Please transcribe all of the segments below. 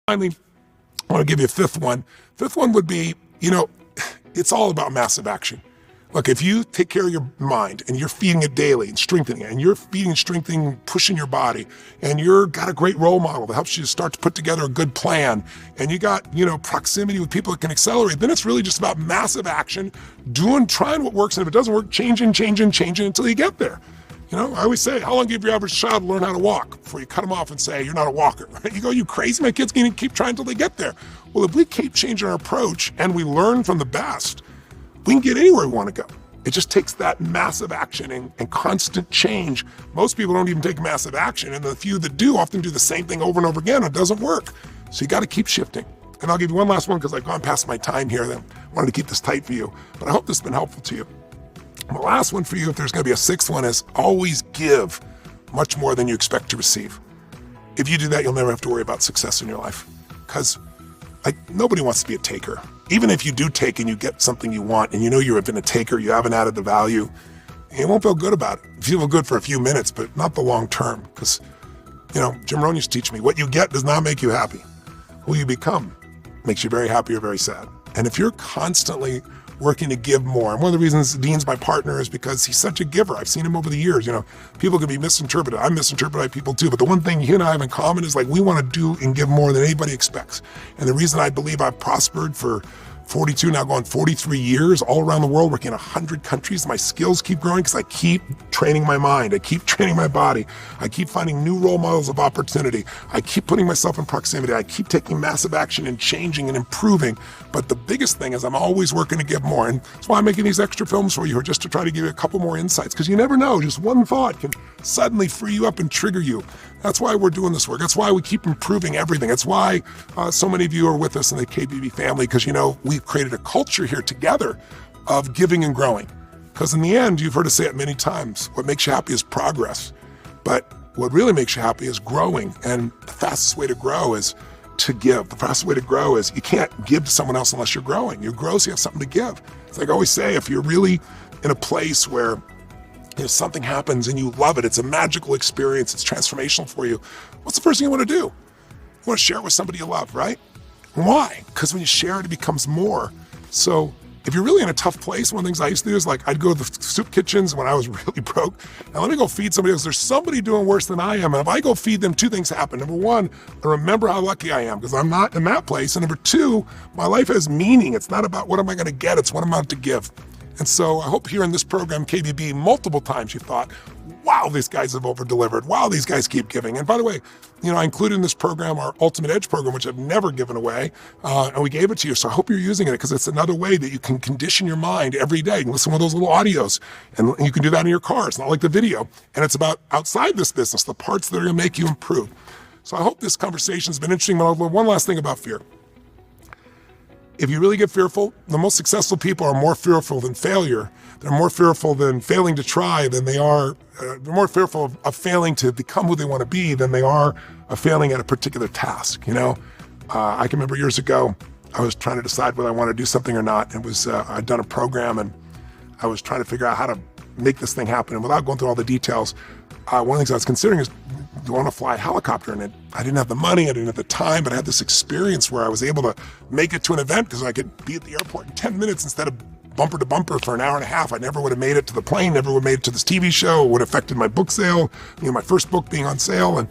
Finally, I want to give you a fifth one. Fifth one would be, it's all about massive action. Look, if you take care of your mind and you're feeding it daily and strengthening it, and you're feeding, strengthening, pushing your body, and you're got a great role model that helps you to start to put together a good plan, and you got, proximity with people that can accelerate, then it's really just about massive action, trying what works, and if it doesn't work, changing until you get there. I always say, how long do you give your average child to learn how to walk before you cut them off and say, you're not a walker? You go, you crazy? My kid's going to keep trying until they get there. Well, if we keep changing our approach and we learn from the best, we can get anywhere we want to go. It just takes that massive action and constant change. Most people don't even take massive action, and the few that do often do the same thing over and over again, and it doesn't work. So you got to keep shifting. And I'll give you one last one because I've gone past my time here. I wanted to keep this tight for you, but I hope this has been helpful to you. The last one for you, if there's going to be a sixth one, is always give much more than you expect to receive. If you do that, you'll never have to worry about success in your life, because nobody wants to be a taker. Even if you do take and you get something you want and you've been a taker, you haven't added the value, you won't feel good about it. You feel good for a few minutes, but not the long term, because, Jim Rohn used to teach me, what you get does not make you happy. Who you become makes you very happy or very sad. And if you're constantly working to give more. And one of the reasons Dean's my partner is because he's such a giver. I've seen him over the years. People can be misinterpreted. I'm misinterpreted by people too. But the one thing he and I have in common is we want to do and give more than anybody expects. And the reason I believe I've prospered for 42, now going 43 years, all around the world, working in 100 countries. My skills keep growing because I keep training my mind. I keep training my body. I keep finding new role models of opportunity. I keep putting myself in proximity. I keep taking massive action and changing and improving. But the biggest thing is I'm always working to give more. And that's why I'm making these extra films for you, just to try to give you a couple more insights, because you never know. Just one thought can suddenly free you up and trigger you. That's why we're doing this work. That's why we keep improving everything. That's why so many of you are with us in the KBB family, because, we've created a culture here together of giving and growing. Because in the end, you've heard us say it many times, what makes you happy is progress. But what really makes you happy is growing. And the fastest way to grow is to give. The fastest way to grow is you can't give to someone else unless you're growing. You grow so you have something to give. It's like I always say, if you're really in a place where something happens and you love it, it's a magical experience, it's transformational for you, what's the first thing you want to do? You want to share it with somebody you love, right? Why? Because when you share it, it becomes more. So if you're really in a tough place, one of the things I used to do is I'd go to the soup kitchens when I was really broke, and let me go feed somebody else. There's somebody doing worse than I am, and if I go feed them, two things happen. Number one, I remember how lucky I am because I'm not in that place. And number two, my life has meaning. It's not about what am I going to get, it's what I'm about to give. And so I hope here in this program, KBB, multiple times you thought, wow, these guys have over-delivered. Wow, these guys keep giving. And by the way, I included in this program our Ultimate Edge program, which I've never given away, and we gave it to you. So I hope you're using it because it's another way that you can condition your mind every day. You can listen to those little audios, and you can do that in your car. It's not like the video. And it's about outside this business, the parts that are going to make you improve. So I hope this conversation has been interesting. But one last thing about fear. If you really get fearful, the most successful people are more fearful than failure. They're more fearful than failing to try than they are, they're more fearful of failing to become who they want to be than they are of failing at a particular task. I can remember years ago, I was trying to decide whether I wanted to do something or not. It was, I'd done a program and I was trying to figure out how to make this thing happen. And without going through all the details, one of the things I was considering is, do I want to fly a helicopter? And I didn't have the money, I didn't have the time, but I had this experience where I was able to make it to an event because I could be at the airport in 10 minutes instead of bumper to bumper for an hour and a half. I never would have made it to the plane, never would have made it to this TV show. It would have affected my book sale, my first book being on sale.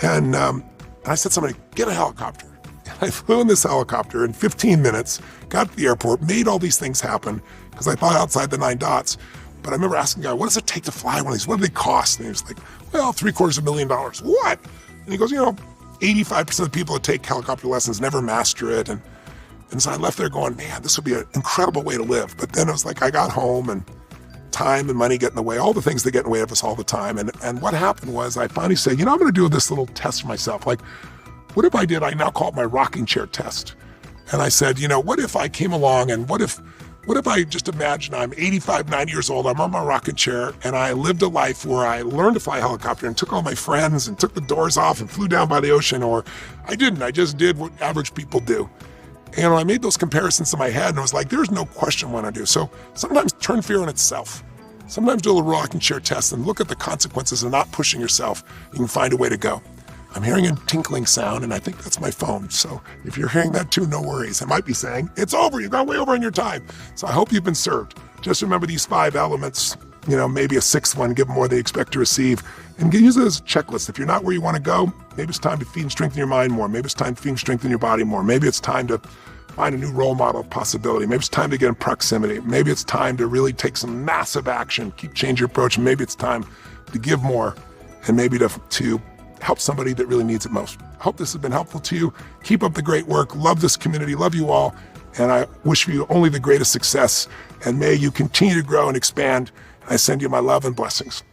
And I said to somebody, get a helicopter. And I flew in this helicopter in 15 minutes, got to the airport, made all these things happen because I thought outside the 9 dots. But I remember asking the guy, what does it take to fly one of these? What do they cost? And he was like, well, $750,000. What? And he goes, 85% of the people that take helicopter lessons never master it. And so I left there going, man, this would be an incredible way to live. But then it was like I got home and time and money get in the way, all the things that get in the way of us all the time. And what happened was I finally said, I'm going to do this little test for myself. Like, what if I now call it my rocking chair test. And I said, what if I came along and what if I just imagine I'm 85, 90 years old, I'm on my rocking chair, and I lived a life where I learned to fly a helicopter and took all my friends and took the doors off and flew down by the ocean, or I didn't. I just did what average people do. And I made those comparisons in my head, and I was like, there's no question what I do. So sometimes turn fear on itself. Sometimes do a little rocking chair test and look at the consequences of not pushing yourself. You can find a way to go. I'm hearing a tinkling sound, and I think that's my phone. So if you're hearing that too, no worries. It might be saying, it's over, you've gone way over on your time. So I hope you've been served. Just remember these 5 elements, maybe a 6th one, give them more they expect to receive, and use it as a checklist. If you're not where you want to go, maybe it's time to feed and strengthen your mind more. Maybe it's time to feed and strengthen your body more. Maybe it's time to find a new role model of possibility. Maybe it's time to get in proximity. Maybe it's time to really take some massive action, keep changing your approach. Maybe it's time to give more, and maybe to help somebody that really needs it most. I hope this has been helpful to you. Keep up the great work. Love this community. Love you all. And I wish you only the greatest success. And may you continue to grow and expand. I send you my love and blessings.